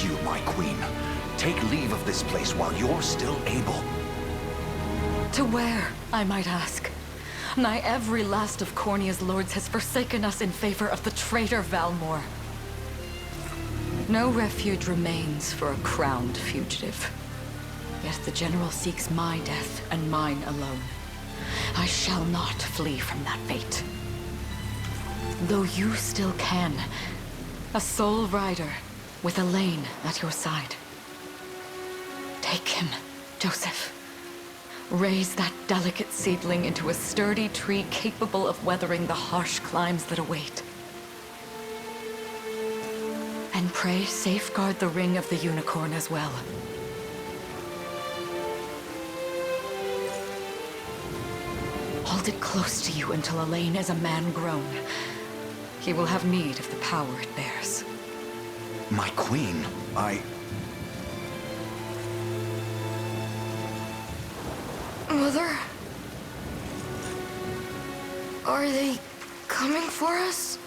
you, my queen. Take leave of this place while you're still able. To where, I might ask? Nigh every last of Cornia's lords has forsaken us in favor of the traitor Valmor. No refuge remains for a crowned fugitive. Yet the general seeks my death and mine alone. I shall not flee from that fate. Though you still can, a sole rider with Elaine at your side. Take him, Joseph. Raise that delicate seedling into a sturdy tree capable of weathering the harsh climes that await. And pray safeguard the ring of the unicorn as well. Hold it close to you until Elaine is a man grown. He will have need of the power it bears. My queen, Mother? Are they coming for us?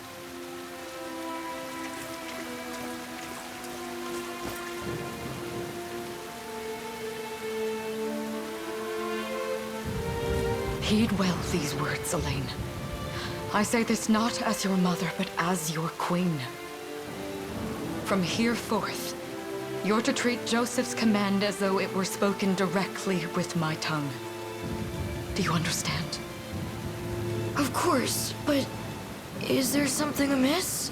Heed well these words, Elaine. I say this not as your mother, but as your queen. From here forth, you're to treat Joseph's command as though it were spoken directly with my tongue. Do you understand? Of course, but is there something amiss?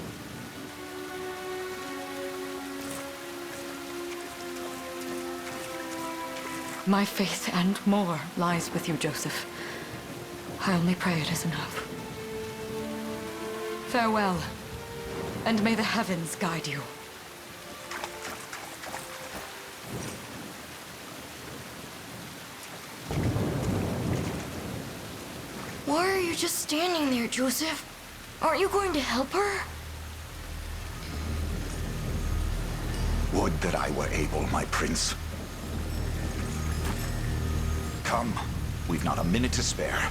My faith and more lies with you, Joseph. I only pray it is enough. Farewell, and may the heavens guide you. Why are you just standing there, Joseph? Aren't you going to help her? would that I were able, my prince. Come, we've not a minute to spare.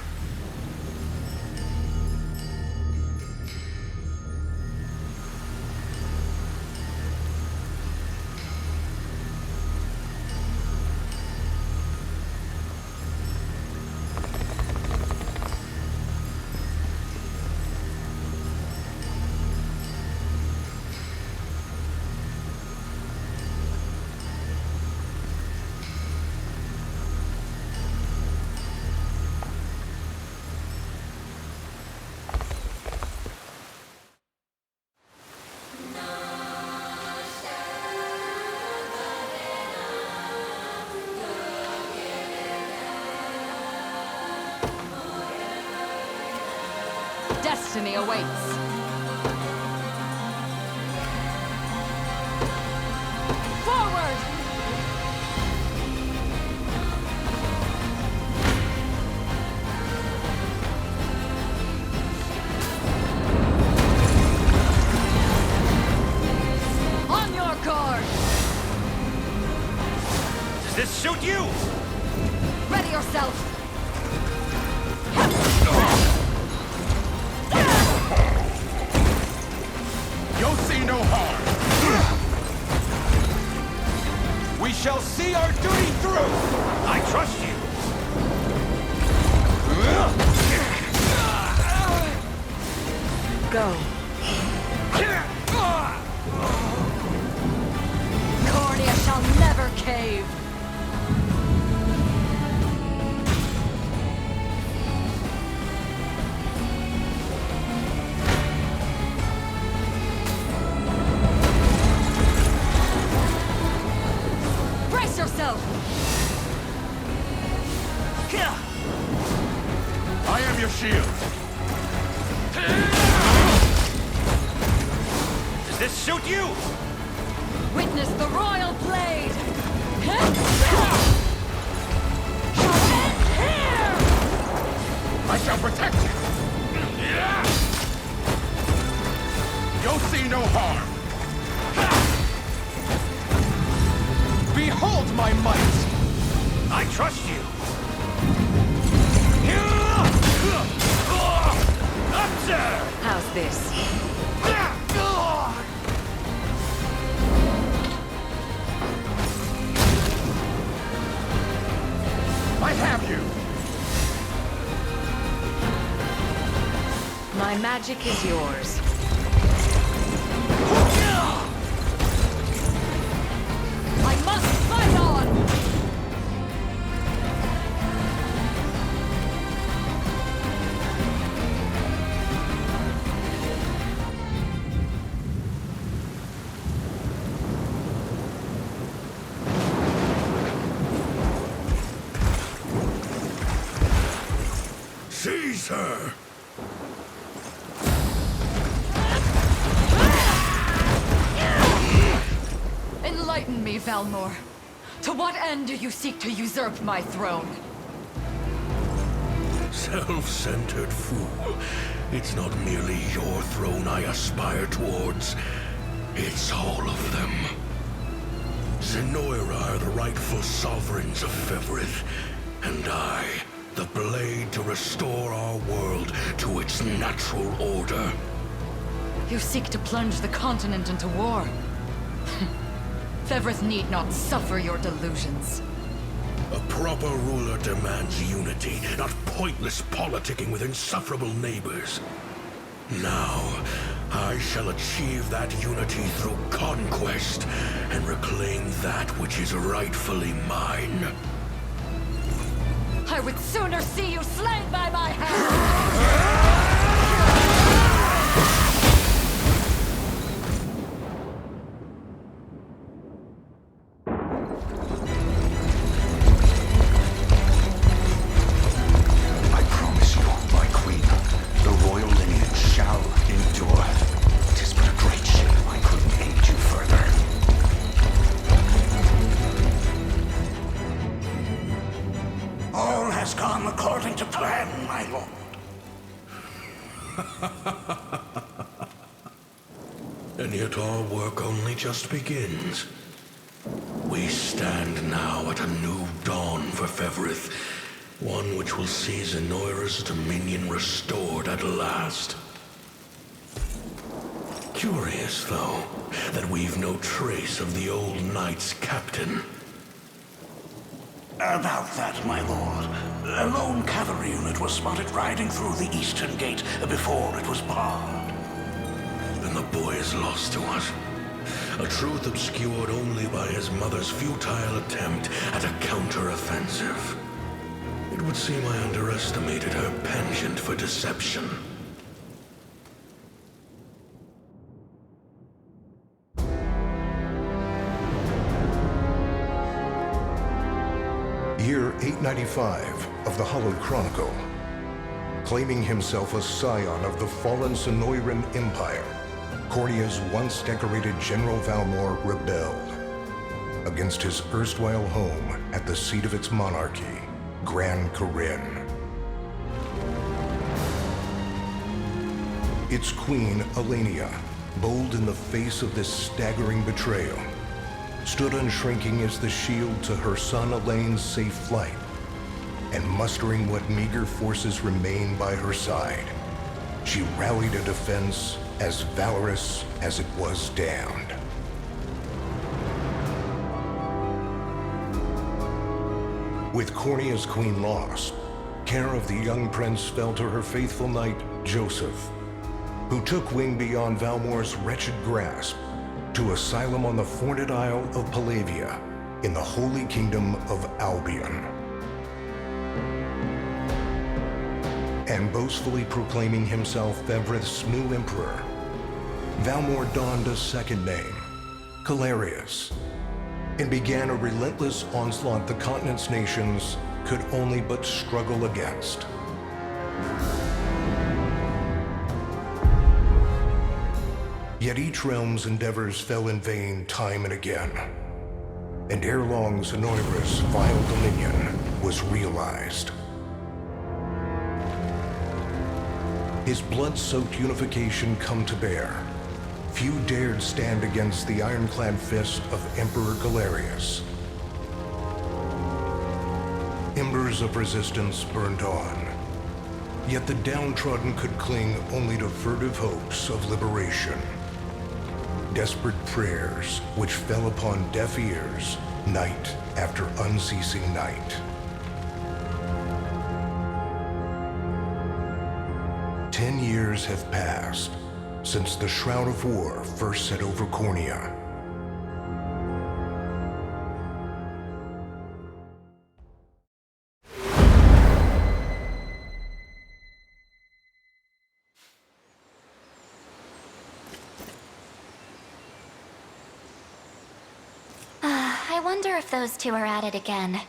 Destiny awaits. Forward! On your guard! Does this suit you? Ready yourself! You'll see no harm. We shall see our duty through. I trust you. Go. Cornia shall never cave. Brace yourself. I am your shield. Does this suit you? Witness the royal blade! Shall end here! I shall protect you. You'll see no harm. Behold my might! I trust you! Up, sir! How's this? My magic is yours. I must fight on! Seize her! Enlighten me, Valmor. To what end do you seek to usurp my throne? Self-centered fool. It's not merely your throne I aspire towards. It's all of them. Zenoira are the rightful sovereigns of Fevrith, and I, the blade to restore our world to its natural order. You seek to plunge the continent into war. Fevrith need not suffer your delusions. A proper ruler demands unity, not pointless politicking with insufferable neighbors. Now, I shall achieve that unity through conquest and reclaim that which is rightfully mine. I would sooner see you slain by my hand! I promise you, my queen, the royal lineage shall endure. 'Tis but a great shame I couldn't aid you further. All has gone according to plan, my lord. And yet our work only just begins. We stand now at a new dawn for Fevrith, one which will see Zenoira's dominion restored at last. Curious, though, that we've no trace of the old knight's captain. About that, my lord. A lone cavalry unit was spotted riding through the eastern gate before it was barred. Then the boy is lost to us. A truth obscured only by his mother's futile attempt at a counter-offensive. It would seem I underestimated her penchant for deception. Year 895 of the Hallowed Chronicle. Claiming himself a scion of the fallen Sonoran Empire, Cornea's once decorated General Valmor rebelled against his erstwhile home at the seat of its monarchy, Gran Corinne. Its queen, Elenia, bold in the face of this staggering betrayal, stood unshrinking as the shield to her son Elaine's safe flight, and mustering what meager forces remained by her side, she rallied a defense as valorous as it was damned. With Cornea's queen lost, care of the young prince fell to her faithful knight, Joseph, who took wing beyond Valmor's wretched grasp to asylum on the Forned Isle of Palavia in the Holy Kingdom of Albion. And boastfully proclaiming himself Fevrith's new emperor, Valmor donned a second name, Calarius, and began a relentless onslaught the continent's nations could only but struggle against. Yet each realm's endeavors fell in vain time and again, and ere long Zenoira's vile dominion was realized. His blood-soaked unification come to bear, few dared stand against the ironclad fist of Emperor Galerius. Embers of resistance burned on, yet the downtrodden could cling only to furtive hopes of liberation. Desperate prayers which fell upon deaf ears night after unceasing night. 10 years years have passed since the Shroud of War first set over Cornea. I wonder if those two are at it again.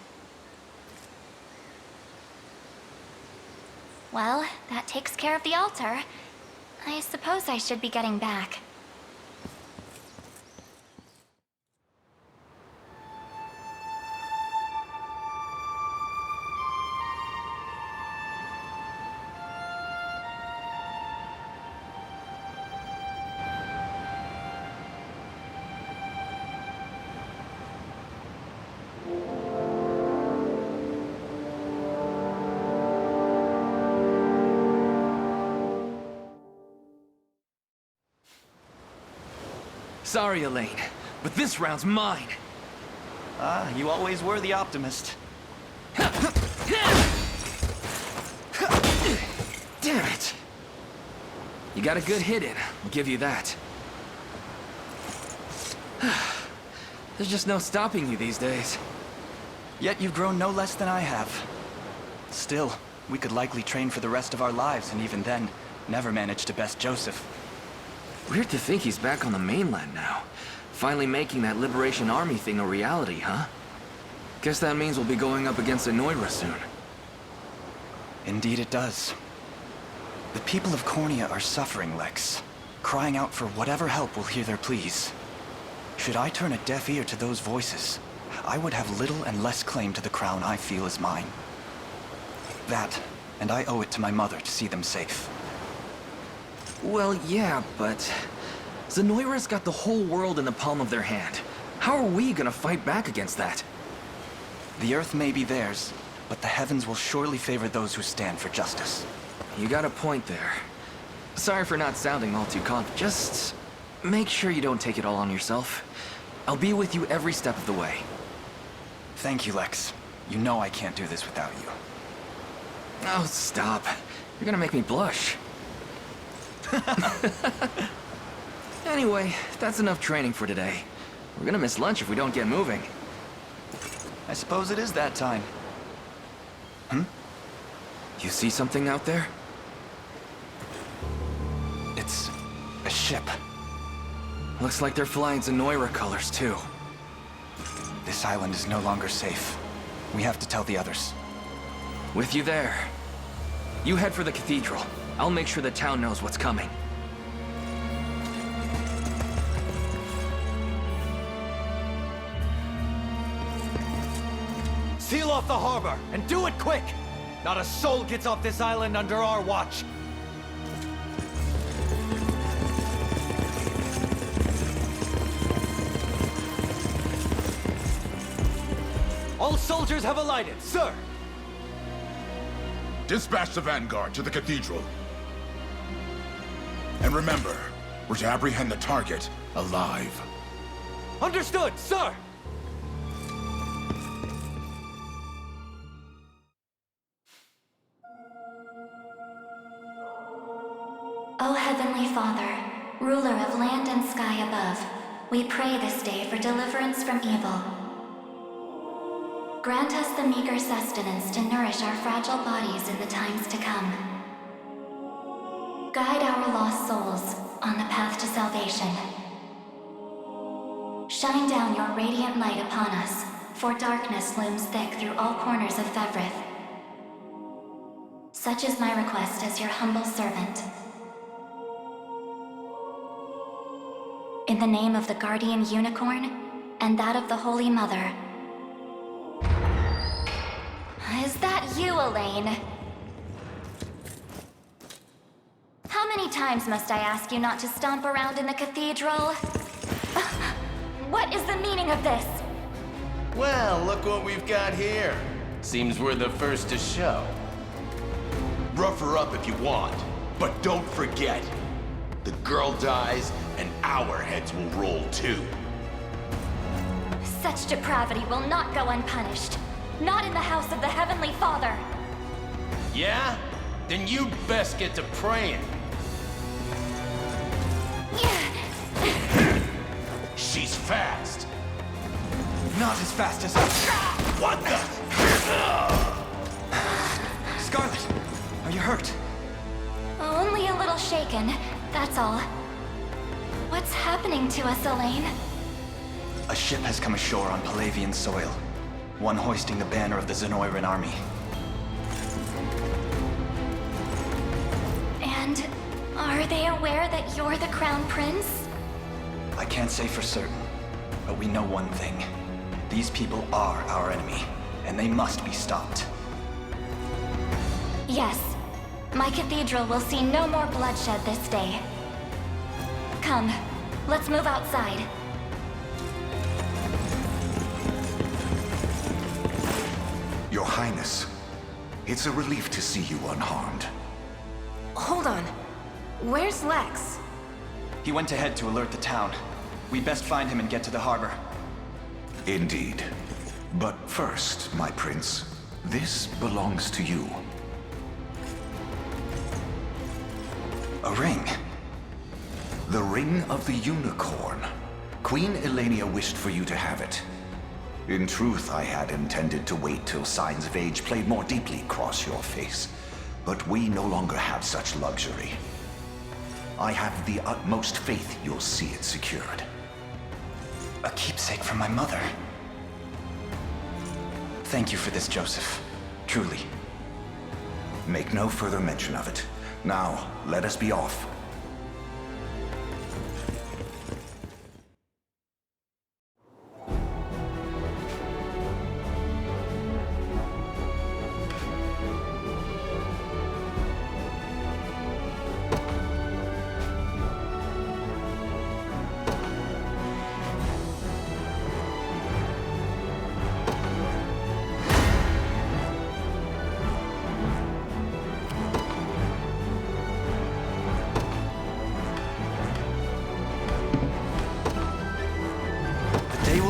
Well, that takes care of the altar. I suppose I should be getting back. Sorry, Elaine, but this round's mine. You always were the optimist. Damn it! You got a good hit in, I'll give you that. There's just no stopping you these days. Yet you've grown no less than I have. Still, we could likely train for the rest of our lives, and even then, never manage to best Joseph. Weird to think he's back on the mainland now. Finally making that Liberation Army thing a reality, huh? Guess that means we'll be going up against Anoira soon. Indeed it does. The people of Cornea are suffering, Lex. Crying out for whatever help will hear their pleas. Should I turn a deaf ear to those voices, I would have little and less claim to the crown I feel is mine. That, and I owe it to my mother to see them safe. Well, yeah, but Zenoira's got the whole world in the palm of their hand. How are we gonna fight back against that? The earth may be theirs, but the heavens will surely favor those who stand for justice. You got a point there. Sorry for not sounding all too confident. Just make sure you don't take it all on yourself. I'll be with you every step of the way. Thank you, Lex. You know I can't do this without you. Oh, stop. You're gonna make me blush. Anyway, that's enough training for today. We're gonna miss lunch if we don't get moving. I suppose it is that time. You see something out there? It's a ship. Looks like they're flying Zenoira colors, too. This island is no longer safe. We have to tell the others. With you there. You head for the cathedral. I'll make sure the town knows what's coming. Seal off the harbor, and do it quick! Not a soul gets off this island under our watch. All soldiers have alighted, sir! Dispatch the vanguard to the cathedral. And remember, we're to apprehend the target alive. Understood, sir! O Heavenly Father, ruler of land and sky above, we pray this day for deliverance from evil. Grant us the meager sustenance to nourish our fragile bodies in the times to come. Guide our lost souls on the path to salvation. Shine down your radiant light upon us, for darkness looms thick through all corners of Fevrith. Such is my request as your humble servant. In the name of the Guardian Unicorn, and that of the Holy Mother. Is that you, Elaine? How many times must I ask you not to stomp around in the cathedral? What is the meaning of this? Well, look what we've got here. Seems we're the first to show. Rough her up if you want, but don't forget, the girl dies and our heads will roll too. Such depravity will not go unpunished. Not in the house of the Heavenly Father. Yeah? Then you'd best get to praying. She's fast. Not as fast as us. What the? Scarlet, are you hurt? Only a little shaken, that's all. What's happening to us, Elaine? A ship has come ashore on Palavian soil. One hoisting the banner of the Zenoiran army. And are they aware that you're the Crown Prince? I can't say for certain, but we know one thing. These people are our enemy, and they must be stopped. Yes. My cathedral will see no more bloodshed this day. Come, let's move outside. Your Highness, it's a relief to see you unharmed. Hold on. Where's Lex? He went ahead to alert the town. We'd best find him and get to the harbor. Indeed. But first, my prince, this belongs to you. A ring? The Ring of the Unicorn. Queen Elenia wished for you to have it. In truth, I had intended to wait till signs of age played more deeply across your face. But we no longer have such luxury. I have the utmost faith you'll see it secured. A keepsake from my mother. Thank you for this, Joseph. Truly. Make no further mention of it. Now, let us be off.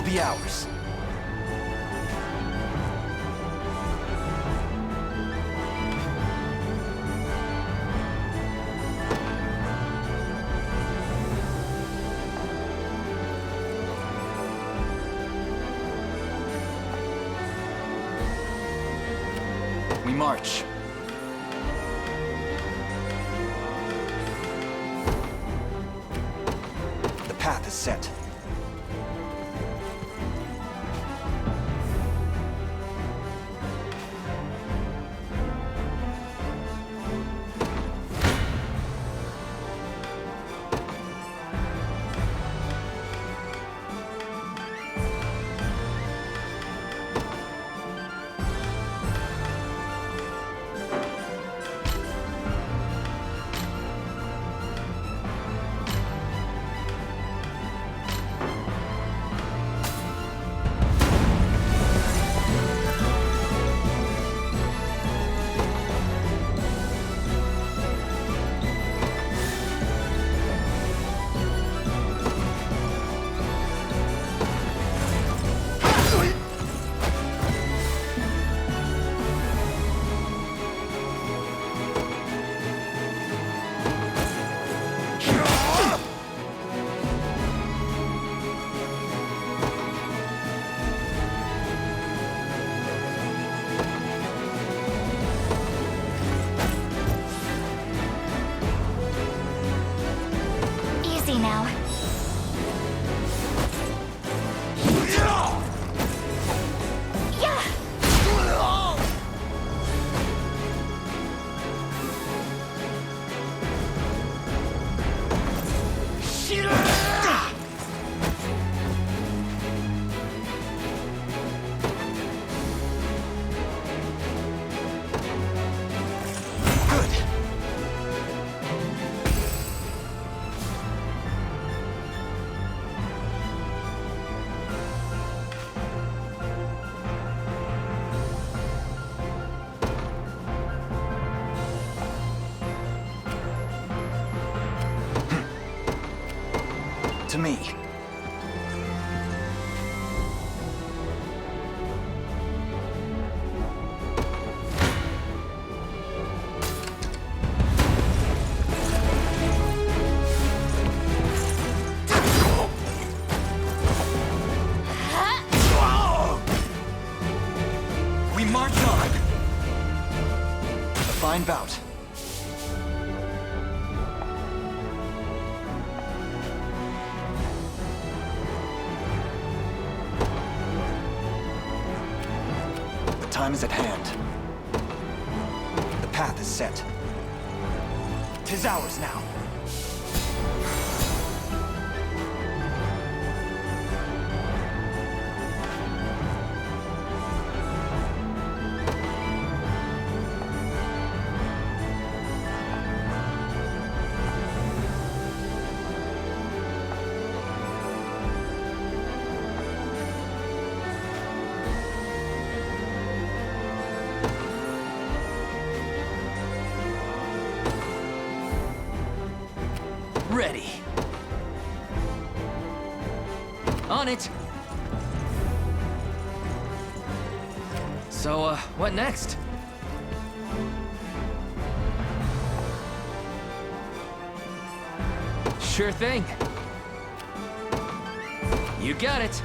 Be ours. We march. The path is set. Now. To me. fine bout. The time is at hand. The path is set. 'Tis ours now. Ready. On it. So, what next? Sure thing. You got it.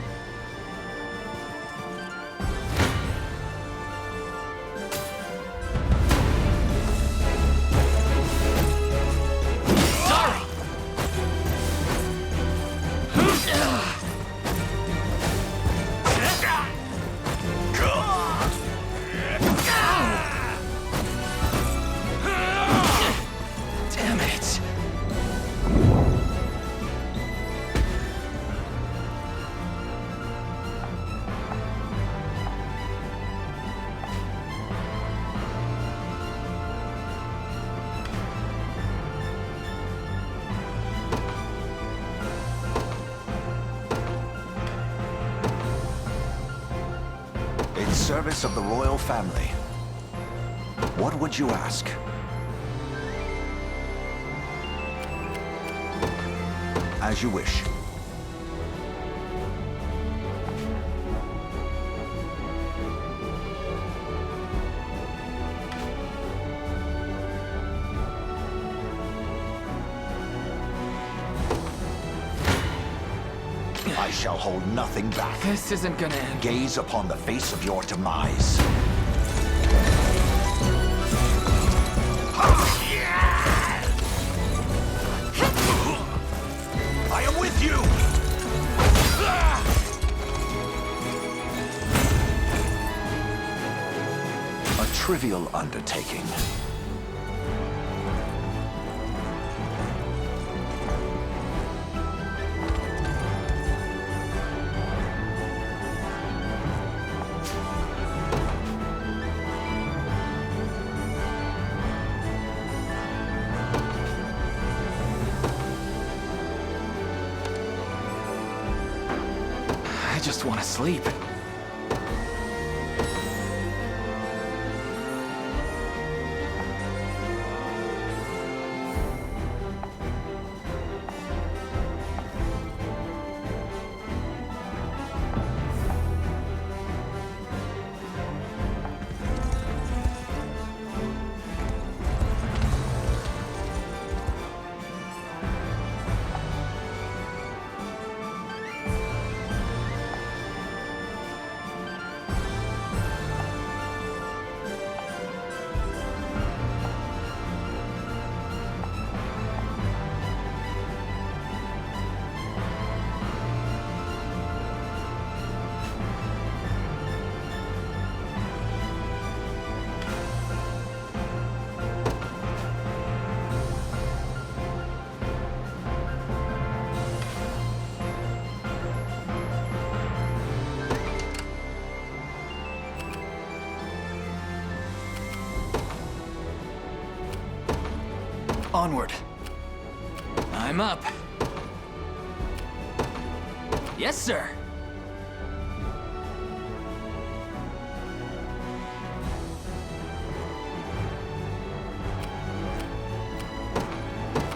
In service of the royal family, what would you ask? As you wish. I shall hold nothing back. This isn't gonna end. Gaze upon the face of your demise. I am with you! A trivial undertaking. I just want to sleep. Onward. I'm up. Yes, sir.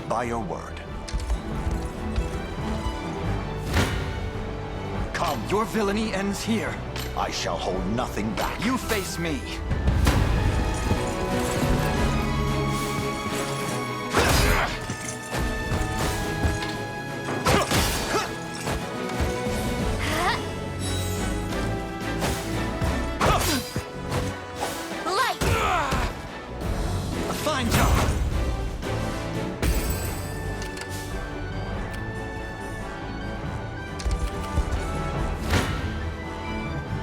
By your word. Come. Your villainy ends here. I shall hold nothing back. You face me. fine job!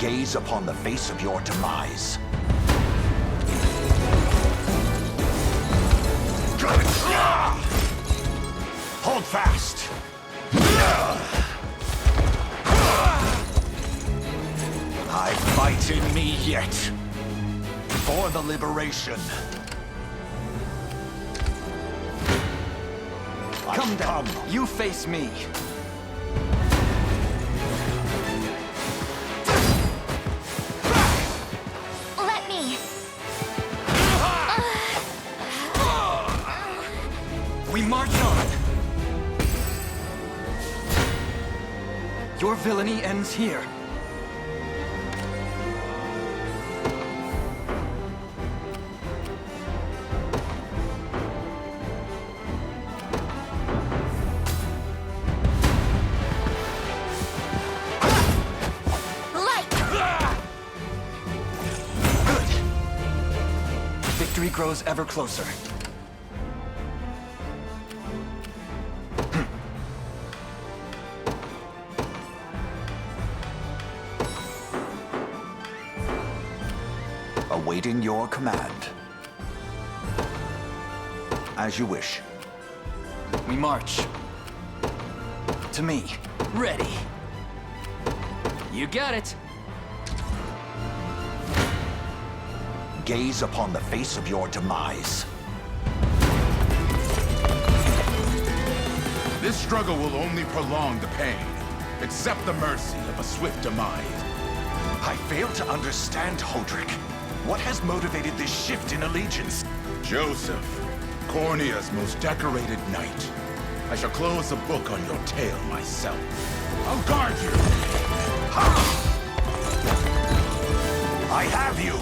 Gaze upon the face of your demise. Hold fast! I fight in me yet. For the liberation. Come down. You face me. Let me. We march on. Your villainy ends here. Victory grows ever closer. Awaiting your command. As you wish. We march. To me. Ready. You got it. Gaze upon the face of your demise. This struggle will only prolong the pain. Accept the mercy of a swift demise. I fail to understand, Hodrick. What has motivated this shift in allegiance? Joseph, Cornea's most decorated knight. I shall close the book on your tale myself. I'll guard you! Ha! I have you!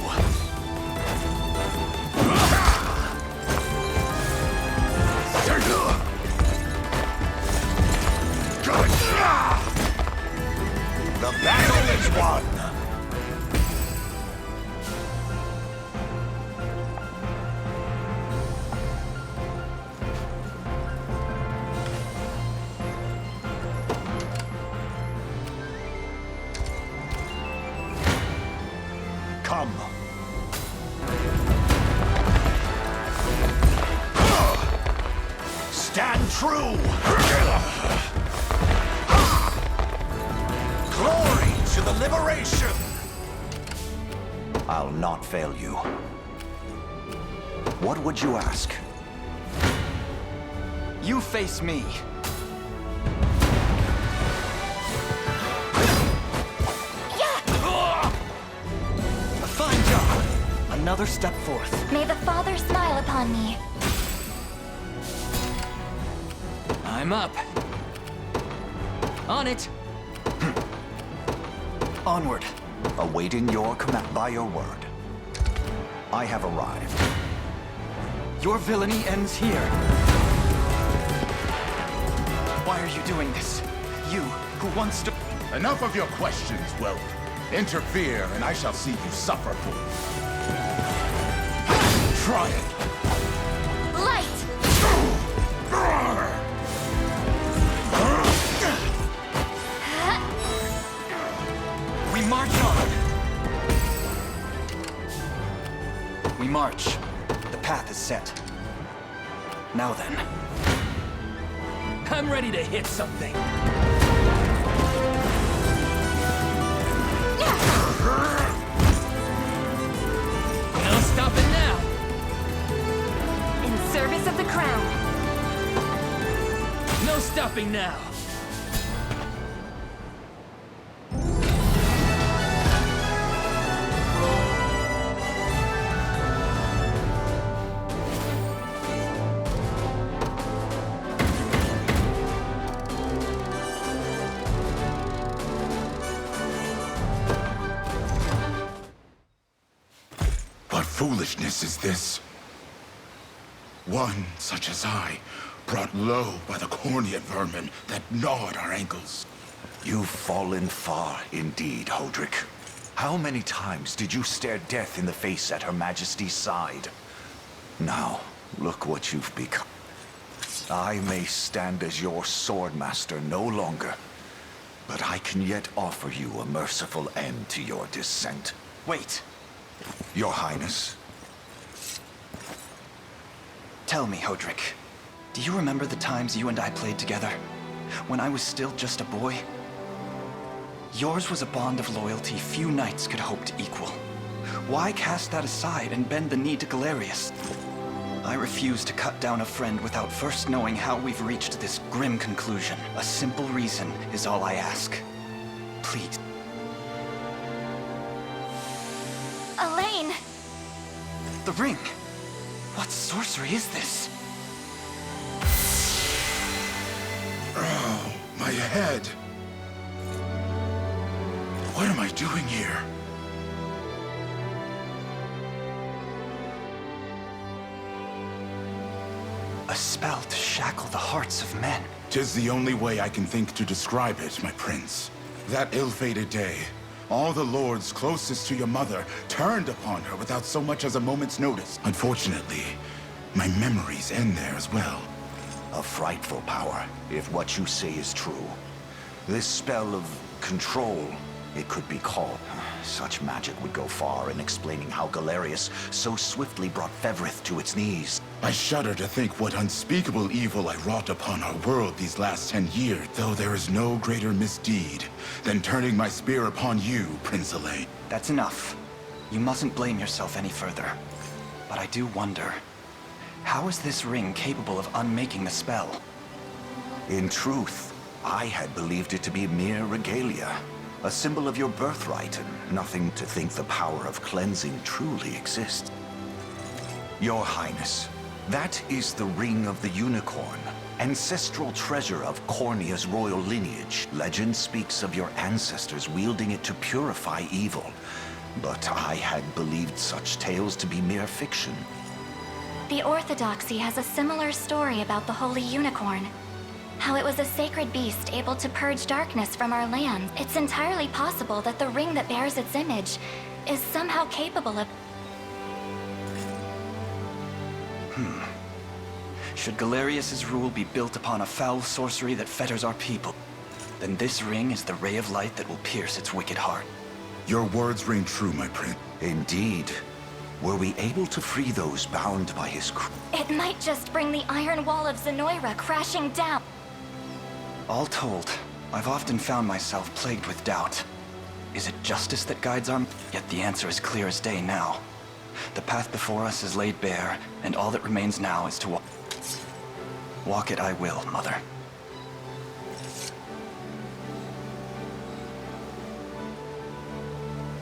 The battle is won! Come. Stand true! Glory to the liberation! I'll not fail you. What would you ask? You face me. A fine job. Another step forth. May the Father smile upon me. I'm up. On it. Onward. Awaiting your command by your word. I have arrived. Your villainy ends here. Why are you doing this? You, who once stood... Enough of your questions, whelp. Interfere, and I shall see you suffer for it. Try it! Light! We march on! We march. The path is set. Now then. I'm ready to hit something. No stopping now. In service of the crown. No stopping now. What foolishness is this? One such as I, brought low by the Cornean vermin that gnawed our ankles. You've fallen far indeed, Hodrick. How many times did you stare death in the face at Her Majesty's side? Now, look what you've become. I may stand as your swordmaster no longer, but I can yet offer you a merciful end to your descent. Wait. Your Highness. Tell me, Hodrick. Do you remember the times you and I played together? When I was still just a boy? Yours was a bond of loyalty few knights could hope to equal. Why cast that aside and bend the knee to Galerius? I refuse to cut down a friend without first knowing how we've reached this grim conclusion. A simple reason is all I ask. Please. Elaine! The ring! What sorcery is this? Oh, my head. What am I doing here? A spell to shackle the hearts of men. 'Tis the only way I can think to describe it, my prince. That ill-fated day, all the lords closest to your mother turned upon her without so much as a moment's notice. Unfortunately, my memories end there as well. A frightful power, if what you say is true. This spell of control, it could be called. Such magic would go far in explaining how Galerius so swiftly brought Fevrith to its knees. I shudder to think what unspeakable evil I wrought upon our world these last 10 years, though there is no greater misdeed than turning my spear upon you, Prince Elaine. That's enough. You mustn't blame yourself any further. But I do wonder, how is this ring capable of unmaking the spell? In truth, I had believed it to be mere regalia. A symbol of your birthright, and nothing to think the power of cleansing truly exists. Your Highness, that is the Ring of the Unicorn, ancestral treasure of Cornia's royal lineage. Legend speaks of your ancestors wielding it to purify evil, but I had believed such tales to be mere fiction. The Orthodoxy has a similar story about the Holy Unicorn. How it was a sacred beast able to purge darkness from our land. It's entirely possible that the ring that bears its image is somehow capable of... Should Galerius's rule be built upon a foul sorcery that fetters our people, then this ring is the ray of light that will pierce its wicked heart. Your words ring true, my prince. Indeed. Were we able to free those bound by his It might just bring the iron wall of Zenoira crashing down. All told, I've often found myself plagued with doubt. Is it justice that guides our... Yet the answer is clear as day now. The path before us is laid bare, and all that remains now is to walk. Walk it I will, Mother.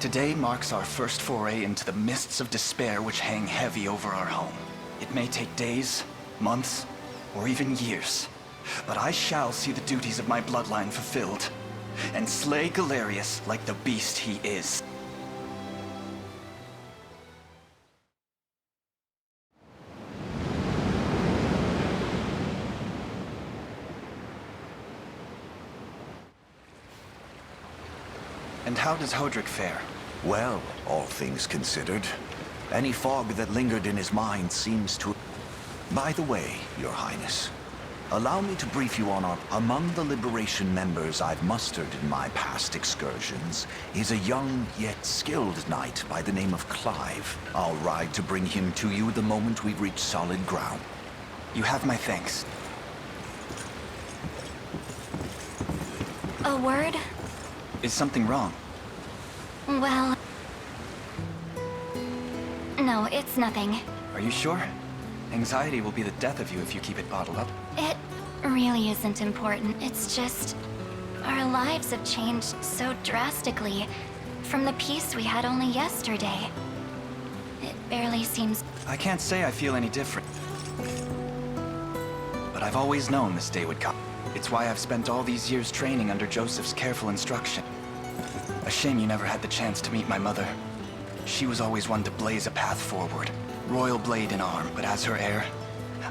Today marks our first foray into the mists of despair which hang heavy over our home. It may take days, months, or even years, but I shall see the duties of my bloodline fulfilled, and slay Galerius like the beast he is. And how does Hodrick fare? Well, all things considered. Any fog that lingered in his mind seems to... By the way, Your Highness, allow me to brief you on our... Among the Liberation members I've mustered in my past excursions is a young yet skilled knight by the name of Clive. I'll ride to bring him to you the moment we reach solid ground. You have my thanks. A word? Is something wrong? Well... No, it's nothing. Are you sure? Anxiety will be the death of you if you keep it bottled up. It really isn't important. It's just... our lives have changed so drastically from the peace we had only yesterday. It barely seems... I can't say I feel any different. But I've always known this day would come. It's why I've spent all these years training under Joseph's careful instruction. A shame you never had the chance to meet my mother. She was always one to blaze a path forward. Royal blade in arm, but as her heir,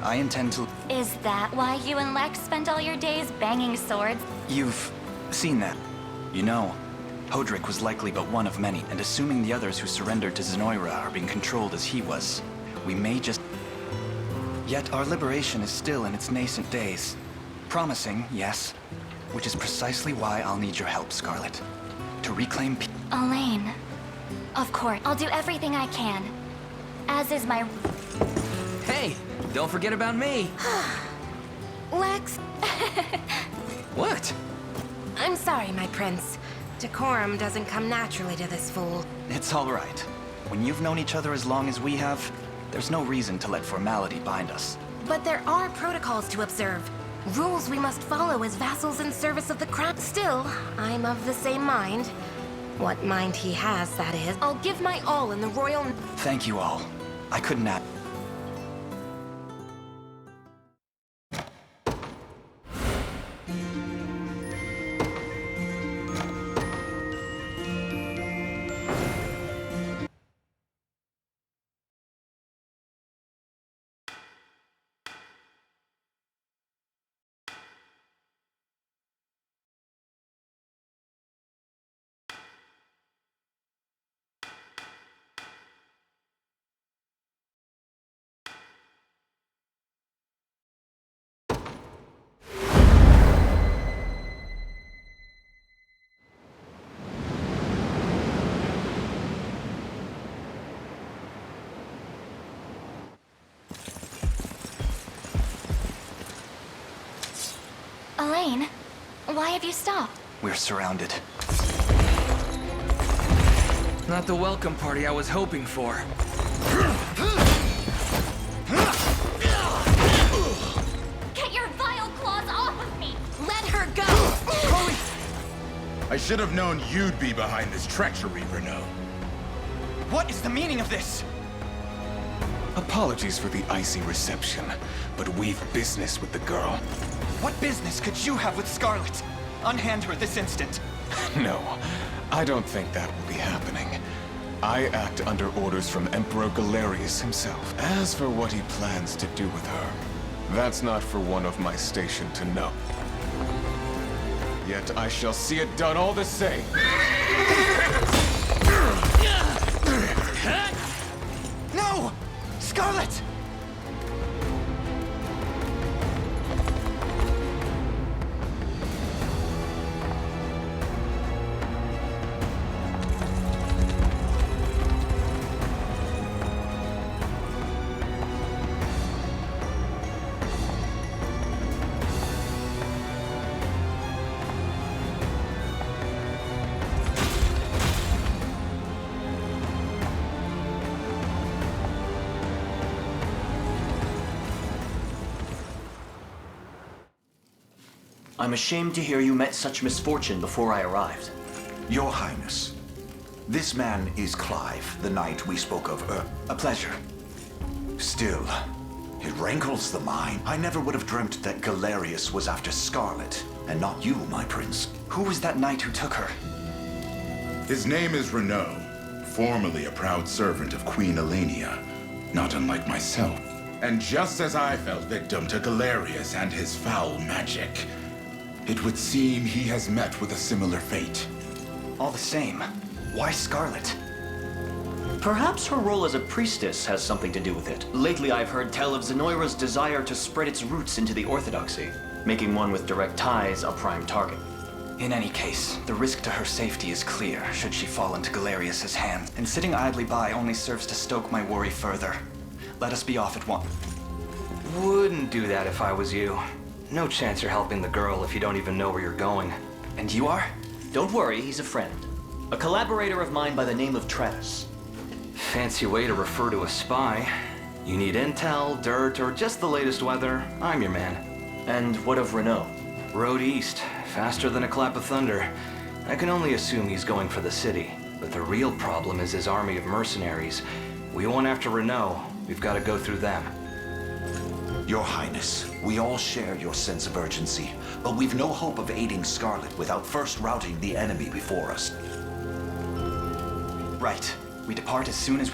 I intend to... Is that why you and Lex spent all your days banging swords? You've seen that. You know, Hodrick was likely but one of many, and assuming the others who surrendered to Zenoira are being controlled as he was, we may just... Yet our liberation is still in its nascent days. Promising, yes, which is precisely why I'll need your help, Scarlet. To reclaim Elaine. Of course, I'll do everything I can. As is my... Hey, don't forget about me. Lex, What? I'm sorry, my prince. Decorum doesn't come naturally to this fool. It's all right. When you've known each other as long as we have, there's no reason to let formality bind us. But there are protocols to observe. Rules we must follow as vassals in service of the crown. Still, I'm of the same mind. What mind he has, that is. I'll give my all in the royal... Thank you all. I couldn't act. Elaine, why have you stopped? We're surrounded. Not the welcome party I was hoping for. Get your vile claws off of me! Let her go! Chloe! I should have known you'd be behind this treachery, Renault. What is the meaning of this? Apologies for the icy reception, but we've business with the girl. What business could you have with Scarlet? Unhand her this instant. No, I don't think that will be happening. I act under orders from Emperor Galerius himself. As for what he plans to do with her, that's not for one of my station to know. Yet I shall see it done all the same. No! Scarlet! I'm ashamed to hear you met such misfortune before I arrived. Your Highness, this man is Clive, the knight we spoke of A pleasure. Still, it rankles the mind. I never would have dreamt that Galerius was after Scarlet, and not you, my prince. Who was that knight who took her? His name is Renault, formerly a proud servant of Queen Elenia, not unlike myself. And just as I fell victim to Galerius and his foul magic, it would seem he has met with a similar fate. All the same, why Scarlet? Perhaps her role as a priestess has something to do with it. Lately I've heard tell of Zenoira's desire to spread its roots into the Orthodoxy, making one with direct ties a prime target. In any case, the risk to her safety is clear should she fall into Galerius's hands, and sitting idly by only serves to stoke my worry further. Let us be off at once. Wouldn't do that if I was you. No chance you're helping the girl if you don't even know where you're going. And you are? Don't worry, he's a friend. A collaborator of mine by the name of Travis. Fancy way to refer to a spy. You need intel, dirt, or just the latest weather, I'm your man. And what of Renault? Road east, faster than a clap of thunder. I can only assume he's going for the city. But the real problem is his army of mercenaries. We went after Renault. We've got to go through them. Your Highness, we all share your sense of urgency, but we've no hope of aiding Scarlet without first routing the enemy before us. Right. We depart as soon as...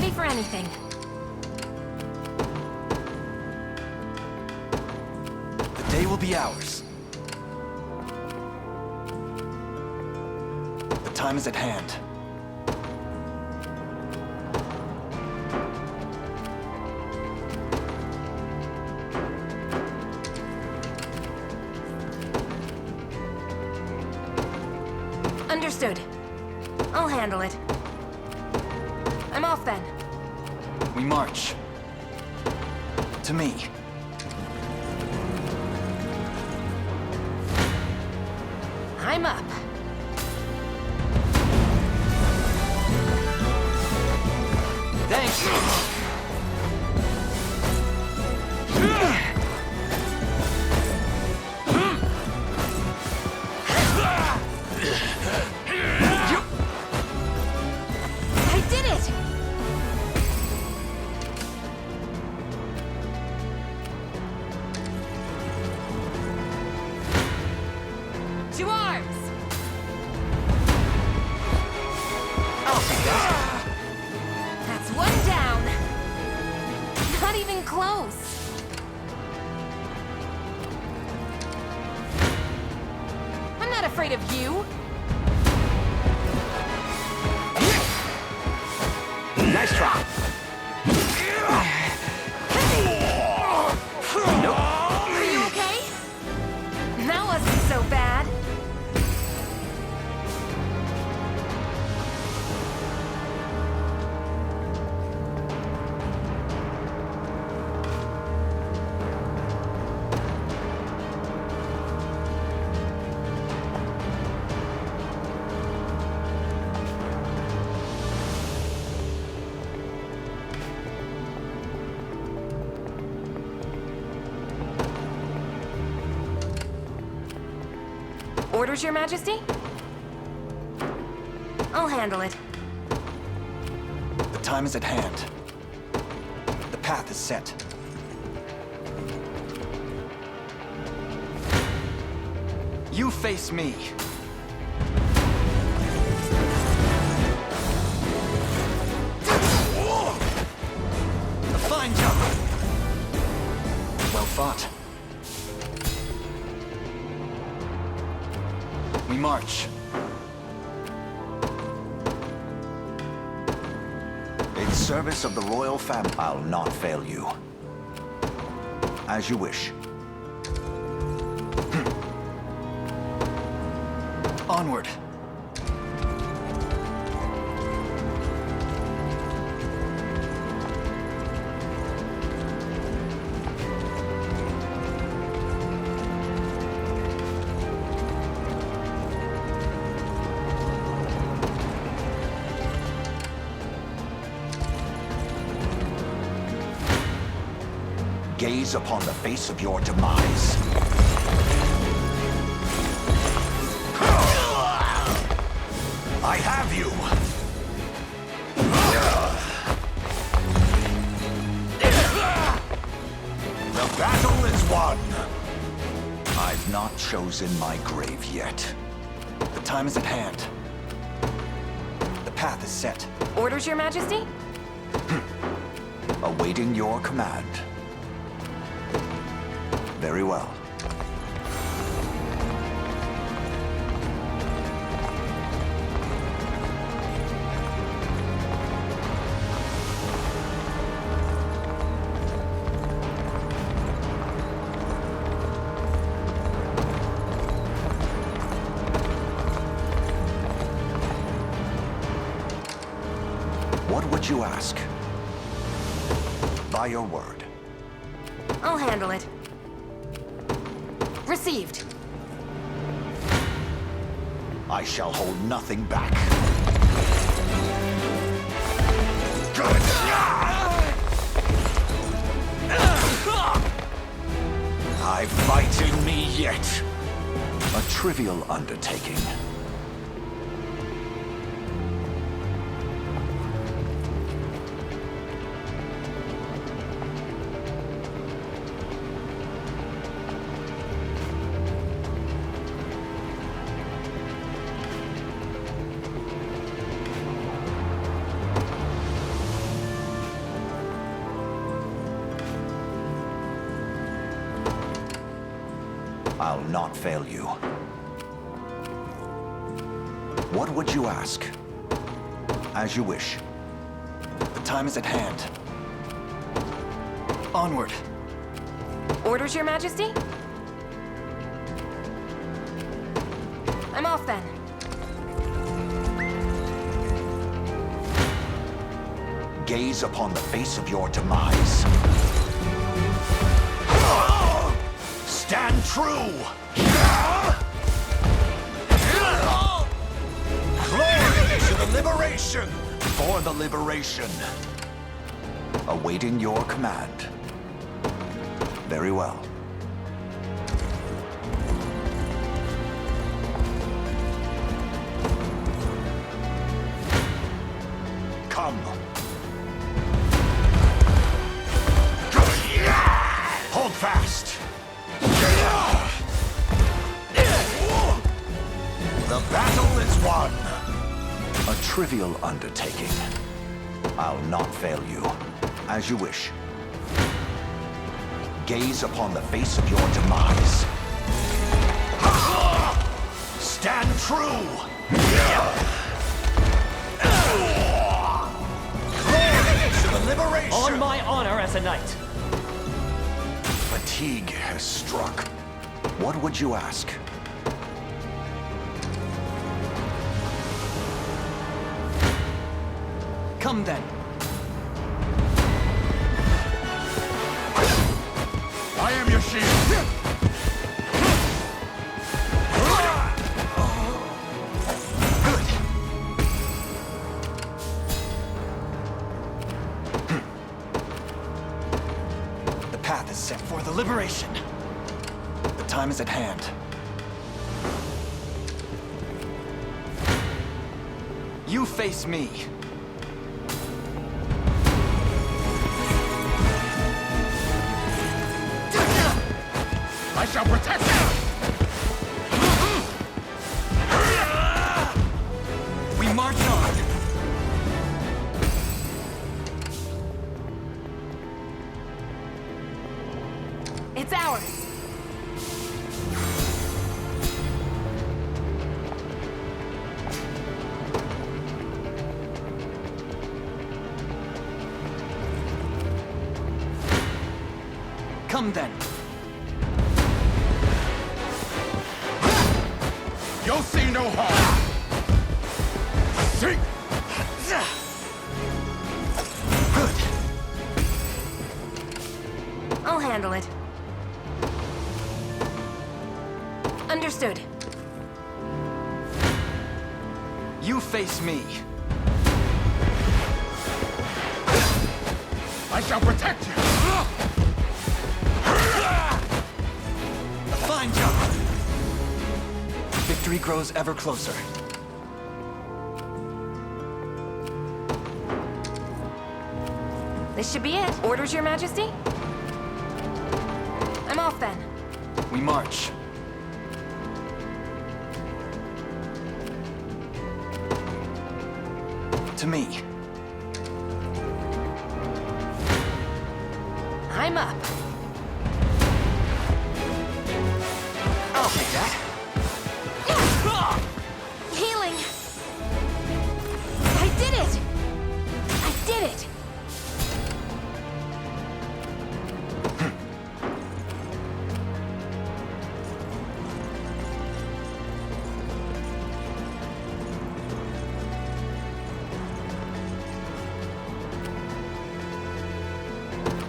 ready for anything. The day will be ours. The time is at hand. Understood. I'll handle it. I'm off then. We march. To me. I'm up. Thanks! I did it! To arms! That's one down. Not even close. I'm not afraid of you. Nice try. Are you okay? That wasn't so bad. Orders, Your Majesty? I'll handle it. The time is at hand. The path is set. You face me. A fine job. Well fought. We march. In service of the royal family, I'll not fail you. As you wish. Onward. Gaze upon the face of your demise. I have you! The battle is won! I've not chosen my grave yet. The time is at hand. The path is set. Orders, Your Majesty? Awaiting your command. Very well. What would you ask? By your word. I'll handle it. Received. I shall hold nothing back. I fight in me yet. A trivial undertaking. I'll not fail you. What would you ask? As you wish. The time is at hand. Onward. Orders, Your Majesty? I'm off then. Gaze upon the face of your demise. Stand true! Glory to the liberation! For the liberation. Awaiting your command. Very well. Come. Hold fast. The battle is won. A trivial undertaking. I'll not fail you. As you wish. Gaze upon the face of your demise. Stand true! Glory to the liberation! On my honor as a knight. Fatigue has struck. What would you ask? Come then. I am your shield. The path is set for the liberation. The time is at hand. You face me. I shall protect you! We march on. It's ours. Come then. You'll see no harm! See! Good. I'll handle it. Understood. You face me. I shall protect you! A fine job. Victory grows ever closer. This should be it. Orders, Your Majesty? I'm off then. We march. To me. I'm up. I'll take that. Healing! I did it! I did it!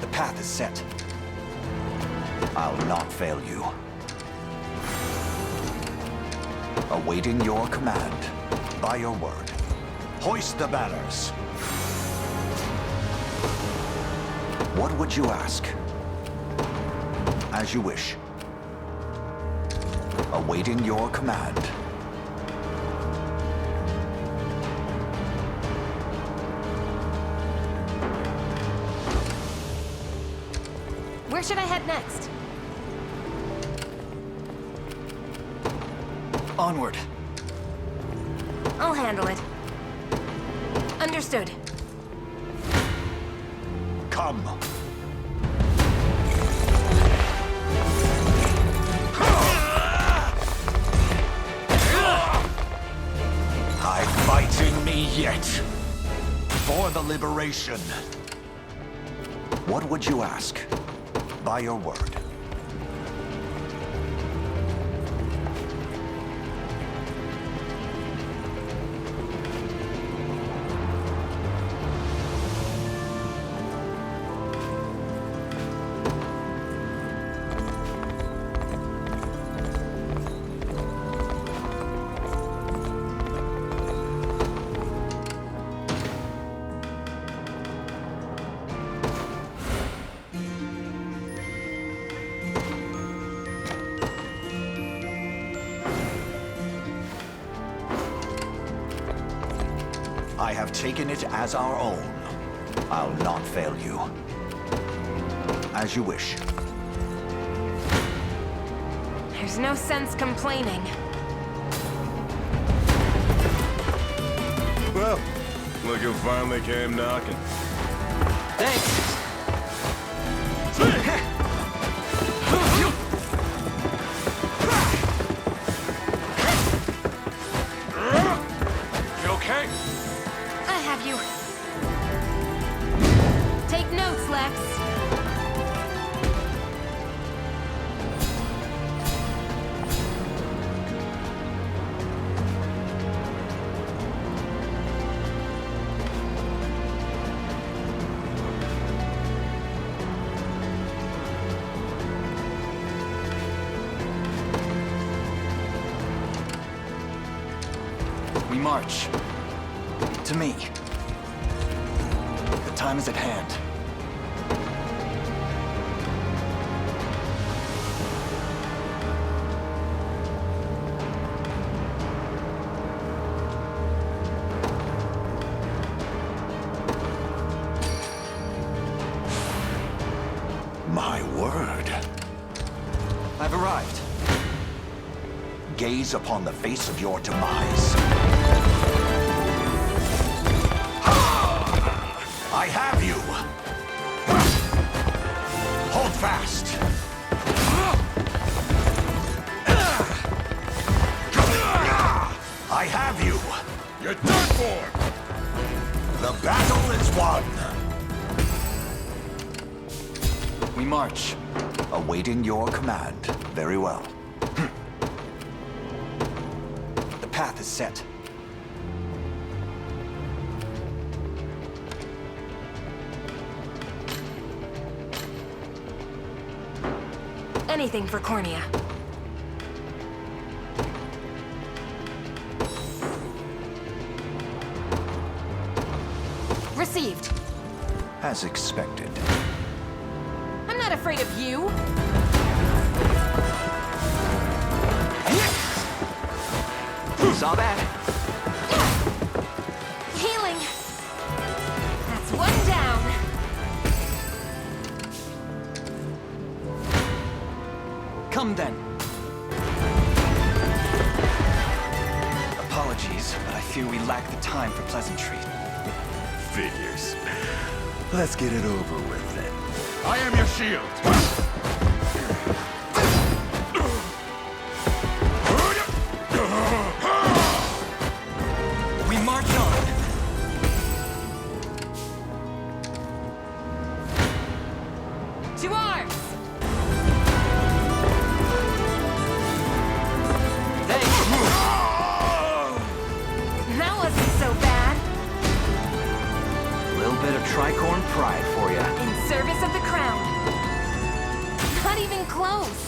The path is set. I'll not fail you. Awaiting your command. By your word. Hoist the banners. What would you ask? As you wish. Awaiting your command. Where should I head next? Onward. I'll handle it. Understood. Come. it! For the liberation. What would you ask? By your word. I have taken it as our own. I'll not fail you. As you wish. There's no sense complaining. Well, look who finally came knocking. Thanks! You okay? I have you. Take notes, Lex. We march. To me. The time is at hand. My word. I've arrived. Gaze upon the face of your demise. I have you! Hold fast! I have you! You're done for! The battle is won! We march. Awaiting your command. Very well. The path is set. Anything for Cornea. Received. As expected. I'm not afraid of you. Saw that. Healing. That's one down. Come then. Apologies, but I fear we lack the time for pleasantry. Figures. Let's get it over with then. I am your shield! We march on! To arms! That wasn't so bad. A little bit of tricorn pride for you. In service of the crown. Not even close.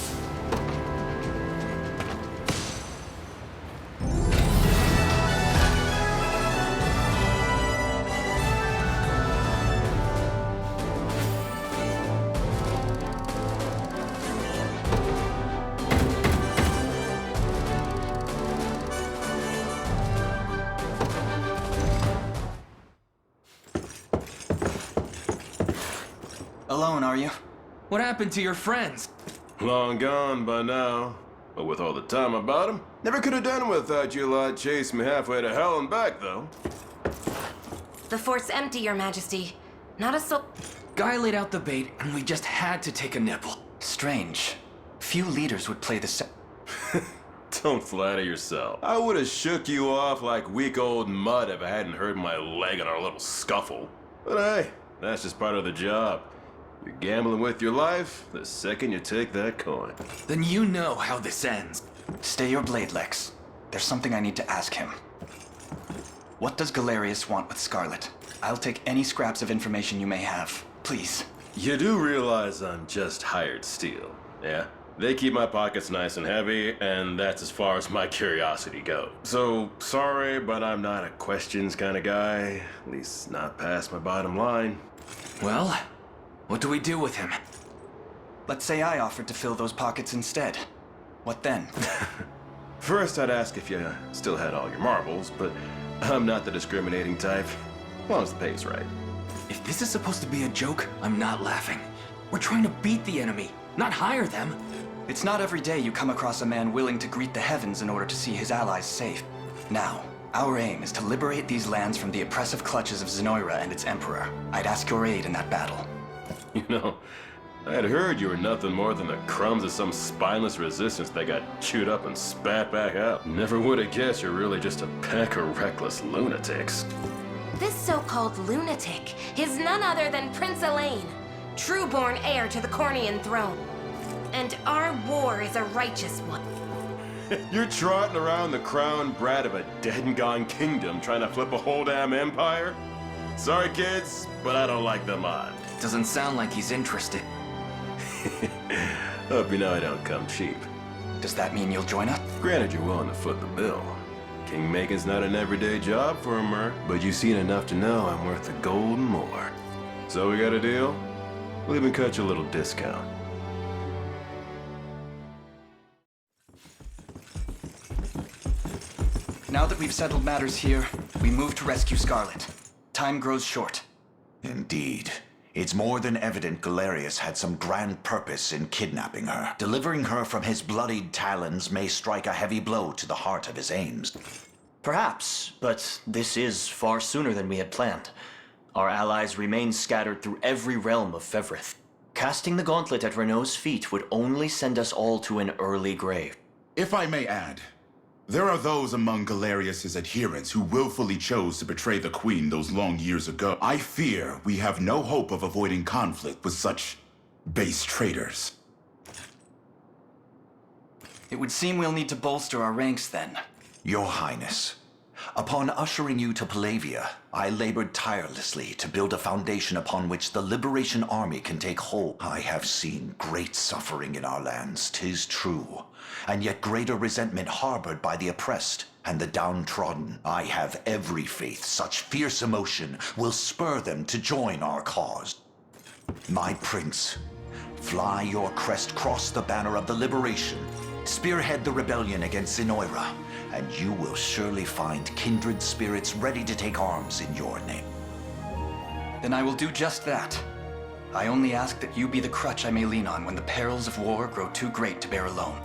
Alone, are you? What happened to your friends? Long gone by now. But with all the time about him, never could have done without you lot chasing me halfway to hell and back, though. The fort's empty, Your Majesty. Not a soul. Guy laid out the bait, and we just had to take a nibble. Strange. Few leaders would play the Don't flatter yourself. I would have shook you off like weak old mud if I hadn't hurt my leg in our little scuffle. But hey, that's just part of the job. You're gambling with your life the second you take that coin. Then you know how this ends. Stay your blade, Lex. There's something I need to ask him. What does Galerius want with Scarlet? I'll take any scraps of information you may have. Please. You do realize I'm just hired steel, yeah? They keep my pockets nice and heavy, and that's as far as my curiosity goes. So, sorry, but I'm not a questions kind of guy. At least not past my bottom line. Well, what do we do with him? Let's say I offered to fill those pockets instead. What then? First, I'd ask if you still had all your marbles, but I'm not the discriminating type. As long as the pay's right. If this is supposed to be a joke, I'm not laughing. We're trying to beat the enemy, not hire them. It's not every day you come across a man willing to greet the heavens in order to see his allies safe. Now, our aim is to liberate these lands from the oppressive clutches of Zenoira and its emperor. I'd ask your aid in that battle. You know, I'd heard you were nothing more than the crumbs of some spineless resistance that got chewed up and spat back out. Never would have guessed you're really just a pack of reckless lunatics. This so-called lunatic is none other than Prince Elaine, true-born heir to the Cornian throne. And our war is a righteous one. You're trotting around the crown brat of a dead and gone kingdom trying to flip a whole damn empire? Sorry, kids, but I don't like them on. Doesn't sound like he's interested. Hope you know I don't come cheap. Does that mean you'll join us? Granted, you're willing to foot the bill. Kingmaking's not an everyday job for a merc, but you've seen enough to know I'm worth the gold and more. So we got a deal? We'll even cut you a little discount. Now that we've settled matters here, we move to rescue Scarlet. Time grows short. Indeed. It's more than evident Galerius had some grand purpose in kidnapping her. Delivering her from his bloodied talons may strike a heavy blow to the heart of his aims. Perhaps, but this is far sooner than we had planned. Our allies remain scattered through every realm of Fevrith. Casting the gauntlet at Renault's feet would only send us all to an early grave. If I may add, there are those among Galerius's adherents who willfully chose to betray the Queen those long years ago. I fear we have no hope of avoiding conflict with such base traitors. It would seem we'll need to bolster our ranks then. Your Highness, upon ushering you to Palavia, I labored tirelessly to build a foundation upon which the Liberation Army can take hold. I have seen great suffering in our lands, 'tis true, and yet greater resentment harbored by the oppressed and the downtrodden. I have every faith such fierce emotion will spur them to join our cause. My prince, fly your crest, cross the banner of the liberation, spearhead the rebellion against Zenoira, and you will surely find kindred spirits ready to take arms in your name. Then I will do just that. I only ask that you be the crutch I may lean on when the perils of war grow too great to bear alone.